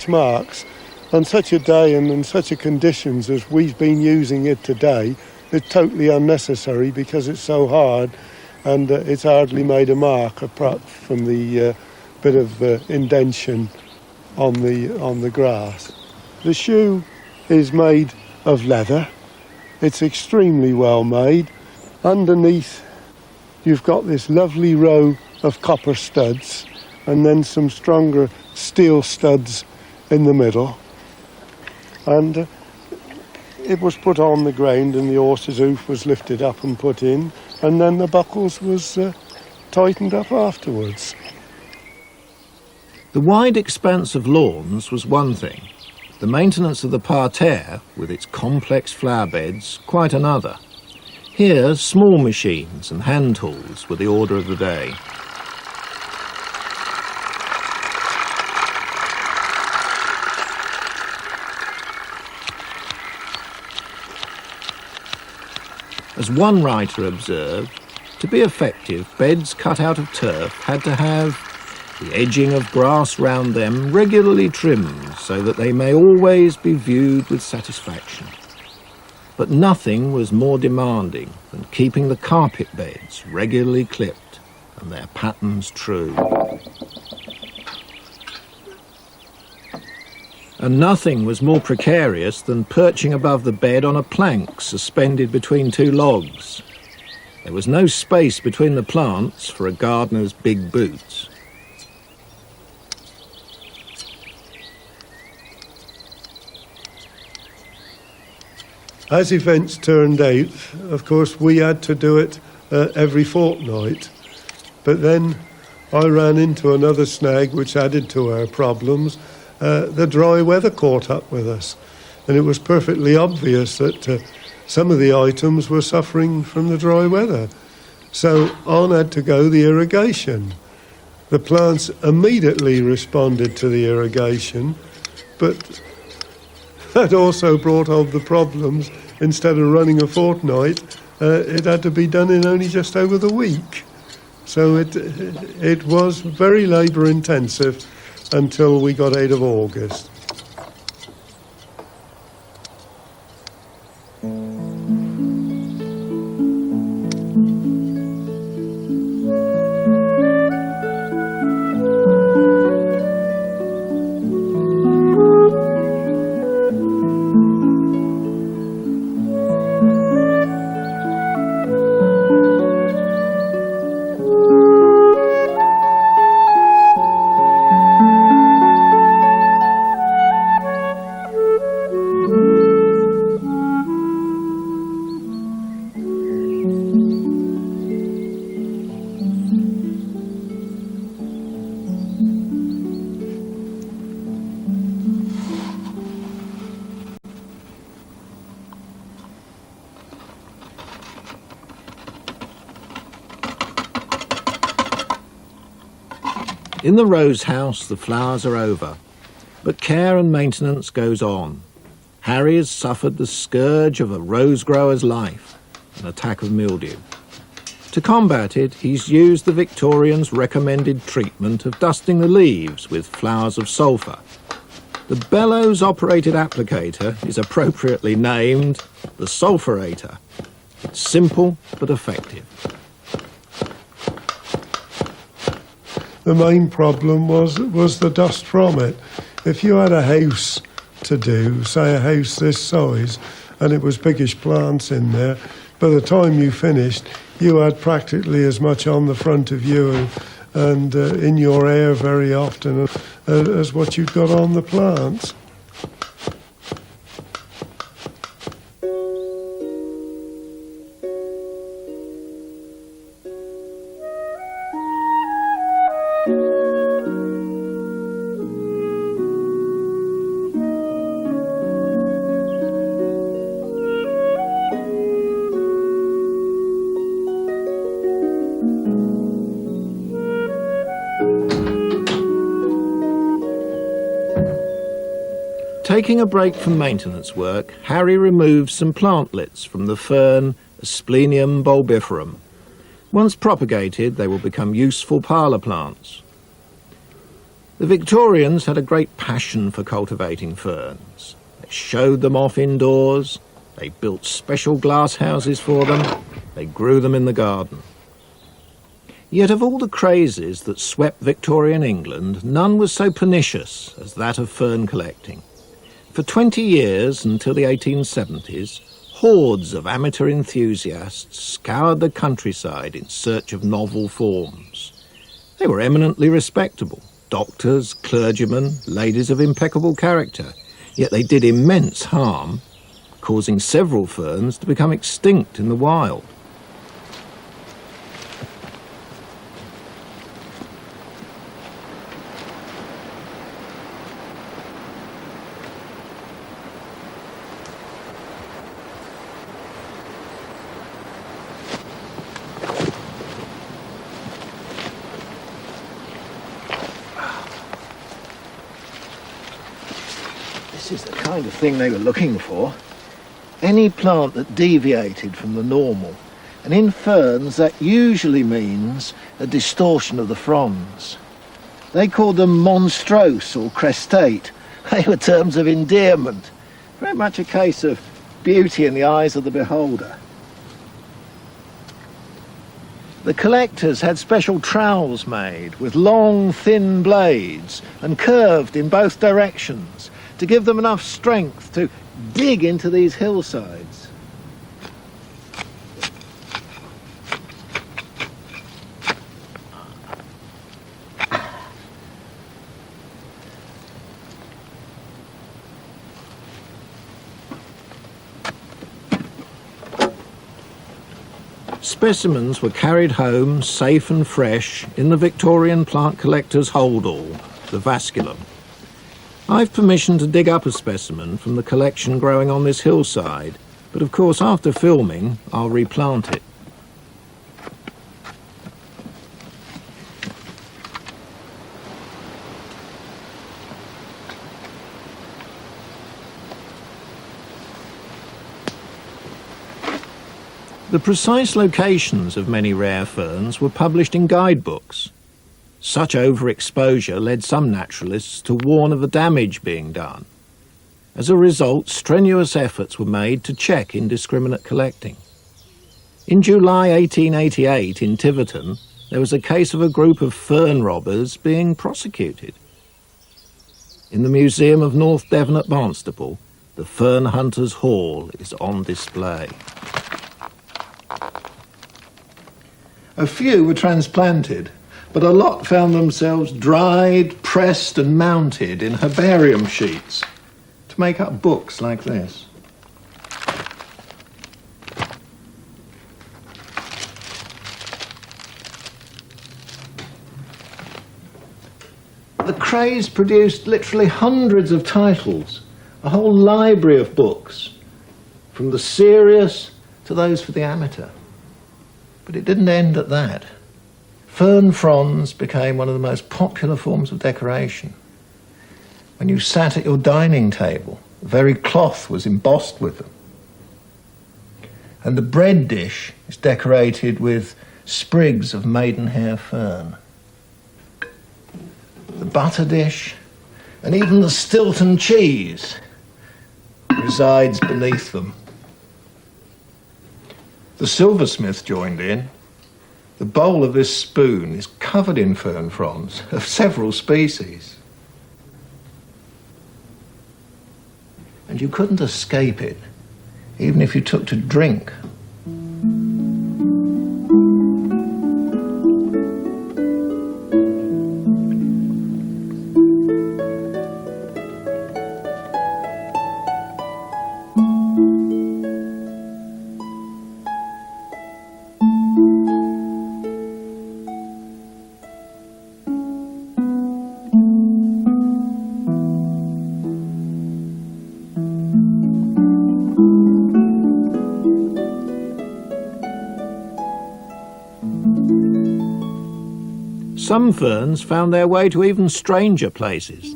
marks. On such a day and in such a conditions as we've been using it today, it's totally unnecessary because it's so hard and it's hardly made a mark apart from the bit of indentation on the grass. The shoe is made of leather. It's extremely well made. Underneath you've got this lovely row of copper studs and then some stronger steel studs in the middle. And it was put on the ground and the horse's hoof was lifted up and put in, and then the buckles was tightened up afterwards. The wide expanse of lawns was one thing. The maintenance of the parterre, with its complex flower beds, quite another. Here, small machines and hand tools were the order of the day. As one writer observed, to be effective, beds cut out of turf had to have the edging of grass round them regularly trimmed so that they may always be viewed with satisfaction. But nothing was more demanding than keeping the carpet beds regularly clipped and their patterns true. And nothing was more precarious than perching above the bed on a plank suspended between two logs. There was no space between the plants for a gardener's big boots. As events turned out, of course, we had to do it every fortnight. But then I ran into another snag which added to our problems. The dry weather caught up with us, and it was perfectly obvious that some of the items were suffering from the dry weather. So on had to go the irrigation. The plants immediately responded to the irrigation, but that also brought on the problems. Instead of running a fortnight, it had to be done in only just over the week. So it was very labour intensive until we got out of August. In the rose house, the flowers are over, but care and maintenance goes on. Harry has suffered the scourge of a rose grower's life, an attack of mildew. To combat it, he's used the Victorians' recommended treatment of dusting the leaves with flowers of sulphur. The bellows-operated applicator is appropriately named the sulphurator. It's simple but effective. The main problem was the dust from it. If you had a house to do, say a house this size, and it was biggish plants in there, by the time you finished, you had practically as much on the front of you and in your air very often as what you'd got on the plants. Taking a break from maintenance work, Harry removes some plantlets from the fern Asplenium bulbiferum. Once propagated, they will become useful parlour plants. The Victorians had a great passion for cultivating ferns. They showed them off indoors, they built special glass houses for them, they grew them in the garden. Yet of all the crazes that swept Victorian England, none was so pernicious as that of fern collecting. For 20 years, until the 1870s, hordes of amateur enthusiasts scoured the countryside in search of novel forms. They were eminently respectable, doctors, clergymen, ladies of impeccable character, yet they did immense harm, causing several ferns to become extinct in the wild. This is the kind of thing they were looking for. Any plant that deviated from the normal. And in ferns, that usually means a distortion of the fronds. They called them monstrose or crestate. They were terms of endearment. Very much a case of beauty in the eyes of the beholder. The collectors had special trowels made with long, thin blades and curved in both directions to give them enough strength to dig into these hillsides. Specimens were carried home, safe and fresh, in the Victorian plant collector's holdall, the vasculum. I've permission to dig up a specimen from the collection growing on this hillside, but of course after filming, I'll replant it. The precise locations of many rare ferns were published in guidebooks. Such overexposure led some naturalists to warn of the damage being done. As a result, strenuous efforts were made to check indiscriminate collecting. In July 1888 in Tiverton, there was a case of a group of fern robbers being prosecuted. In the Museum of North Devon at Barnstaple, the Fern Hunters' Hall is on display. A few were transplanted, but a lot found themselves dried, pressed and mounted in herbarium sheets to make up books like this. The craze produced literally hundreds of titles, a whole library of books, from the serious to those for the amateur. But it didn't end at that. Fern fronds became one of the most popular forms of decoration. When you sat at your dining table, the very cloth was embossed with them. And the bread dish is decorated with sprigs of maidenhair fern. The butter dish, and even the Stilton cheese, resides beneath them. The silversmith joined in. The bowl of this spoon is covered in fern fronds of several species. And you couldn't escape it, even if you took to drink. Some ferns found their way to even stranger places.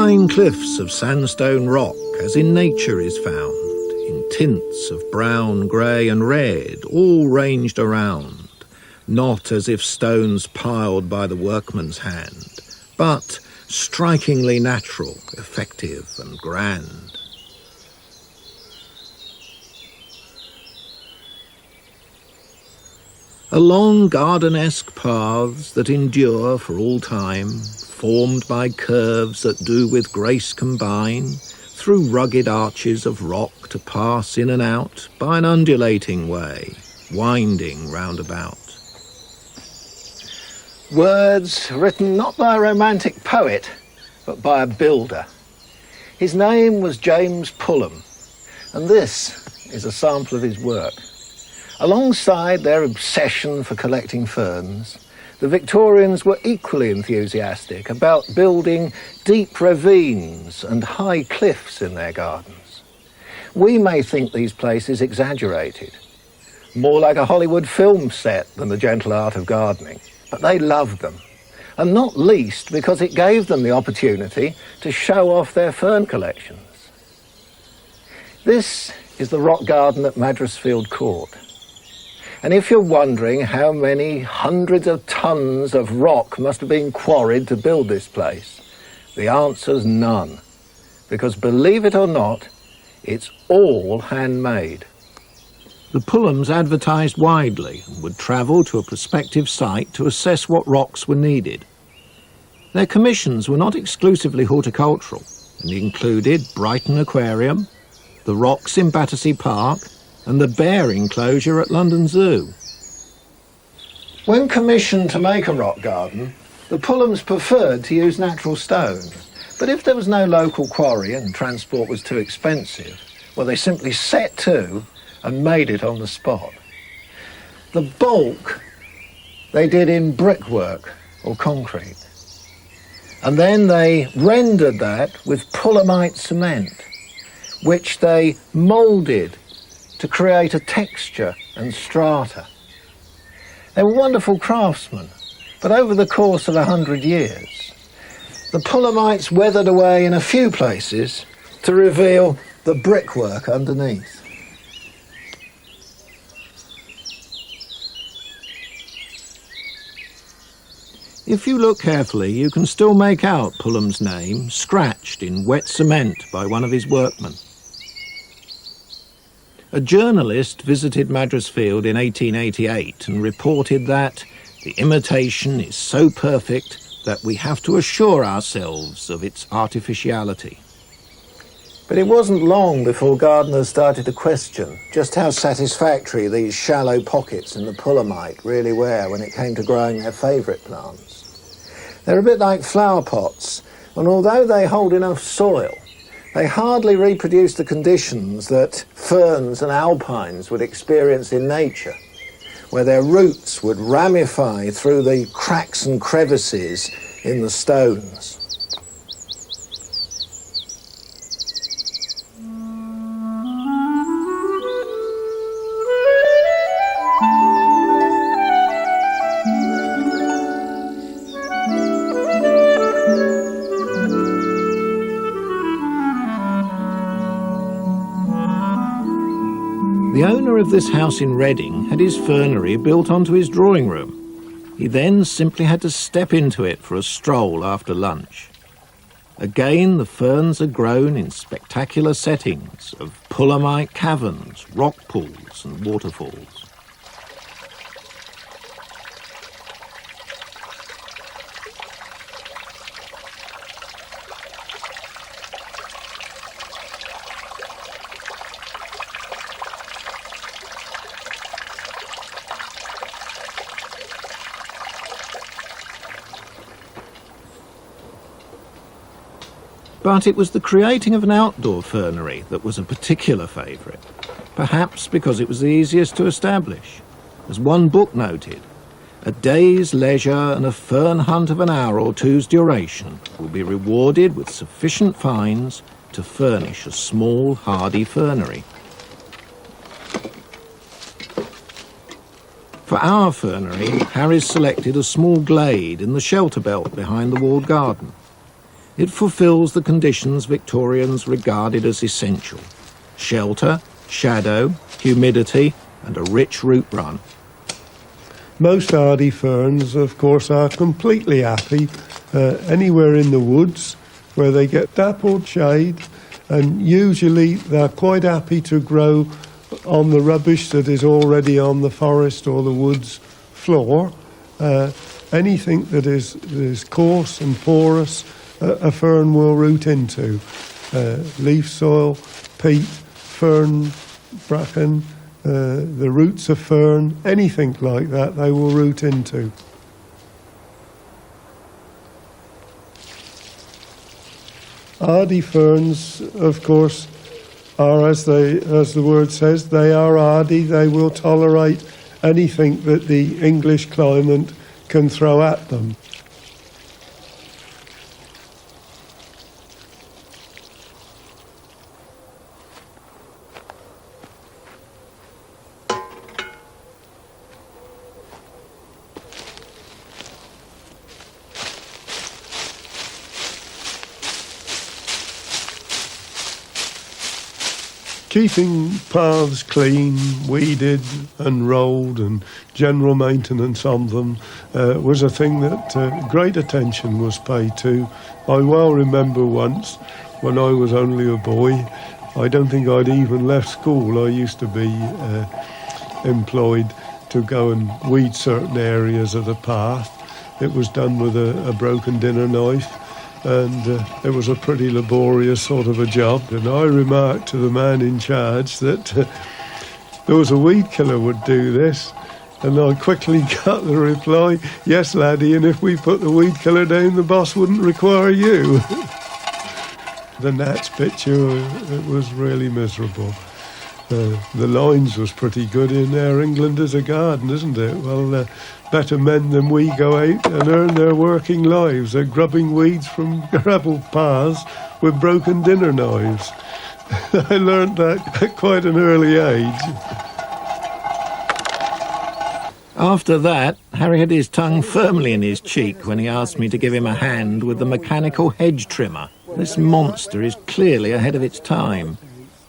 fine cliffs of sandstone rock, as in nature is found, in tints of brown, grey and red, all ranged around, not as if stones piled by the workman's hand, but strikingly natural, effective and grand. Along garden-esque paths that endure for all time, formed by curves that do with grace combine, through rugged arches of rock to pass in and out by an undulating way, winding round about. Words written not by a romantic poet, but by a builder. His name was James Pulham, and this is a sample of his work. Alongside their obsession for collecting ferns, the Victorians were equally enthusiastic about building deep ravines and high cliffs in their gardens. We may think these places exaggerated, more like a Hollywood film set than the gentle art of gardening, but they loved them, and not least because it gave them the opportunity to show off their fern collections. This is the rock garden at Madresfield Court. And if you're wondering how many hundreds of tons of rock must have been quarried to build this place, the answer's none. Because believe it or not, it's all handmade. The Pulhams advertised widely and would travel to a prospective site to assess what rocks were needed. Their commissions were not exclusively horticultural and included Brighton Aquarium, the rocks in Battersea Park, and the bear enclosure at London Zoo. When commissioned to make a rock garden, the Pulhams preferred to use natural stones, but if there was no local quarry and transport was too expensive, well, they simply set to and made it on the spot. The bulk they did in brickwork or concrete, and then they rendered that with Pulhamite cement, which they moulded to create a texture and strata. They were wonderful craftsmen, but over the course of 100 years, the Pulhamites weathered away in a few places to reveal the brickwork underneath. If you look carefully, you can still make out Pulham's name scratched in wet cement by one of his workmen. A journalist visited Madresfield in 1888 and reported that the imitation is so perfect that we have to assure ourselves of its artificiality. But it wasn't long before gardeners started to question just how satisfactory these shallow pockets in the Pulhamite really were when it came to growing their favourite plants. They're a bit like flower pots, and although they hold enough soil, they hardly reproduce the conditions that ferns and alpines would experience in nature, where their roots would ramify through the cracks and crevices in the stones. The owner of this house in Reading had his fernery built onto his drawing room. He then simply had to step into it for a stroll after lunch. Again, the ferns are grown in spectacular settings of Pulhamite caverns, rock pools and waterfalls. But it was the creating of an outdoor fernery that was a particular favourite, perhaps because it was the easiest to establish. As one book noted, a day's leisure and a fern hunt of an hour or two's duration will be rewarded with sufficient fines to furnish a small, hardy fernery. For our fernery, Harris selected a small glade in the shelter belt behind the walled garden. It fulfills the conditions Victorians regarded as essential: shelter, shadow, humidity, and a rich root run. Most hardy ferns, of course, are completely happy anywhere in the woods where they get dappled shade, and usually they're quite happy to grow on the rubbish that is already on the forest or the woods floor. Anything that is coarse and porous, a fern will root into. Leaf soil, peat, fern, bracken, the roots of fern, anything like that they will root into. Hardy ferns, of course, are, as the word says, they are hardy. They will tolerate anything that the English climate can throw at them. Keeping paths clean, weeded and rolled, and general maintenance on them was a thing that great attention was paid to. I well remember once, when I was only a boy, I don't think I'd even left school. I used to be employed to go and weed certain areas of the path. It was done with a broken dinner knife, and it was a pretty laborious sort of a job. And I remarked to the man in charge that there was a weed killer would do this, and I quickly got the reply, "Yes, laddie, and if we put the weed killer down, the boss wouldn't require you." The Nats picture, it was really miserable. The lines was pretty good in there. England is a garden, isn't it? Well, better men than we go out and earn their working lives at grubbing weeds from gravel paths with broken dinner knives. I learnt that at quite an early age. After that, Harry had his tongue firmly in his cheek when he asked me to give him a hand with the mechanical hedge trimmer. This monster is clearly ahead of its time.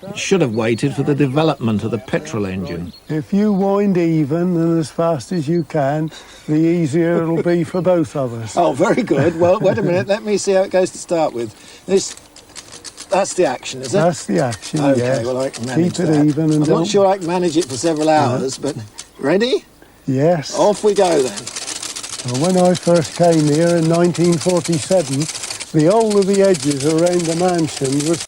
It should have waited for the development of the petrol engine. If you wind even and as fast as you can, the easier it'll be for both of us. Oh, very good. Well, wait a minute. Let me see how it goes to start with. That's the action, is it? That's the action, okay, yes. Well, I can manage Keep it that. even and I'm not sure I can manage it for several hours, but ready? Yes. Off we go then. Well, when I first came here in 1947, the whole of the edges around the mansion was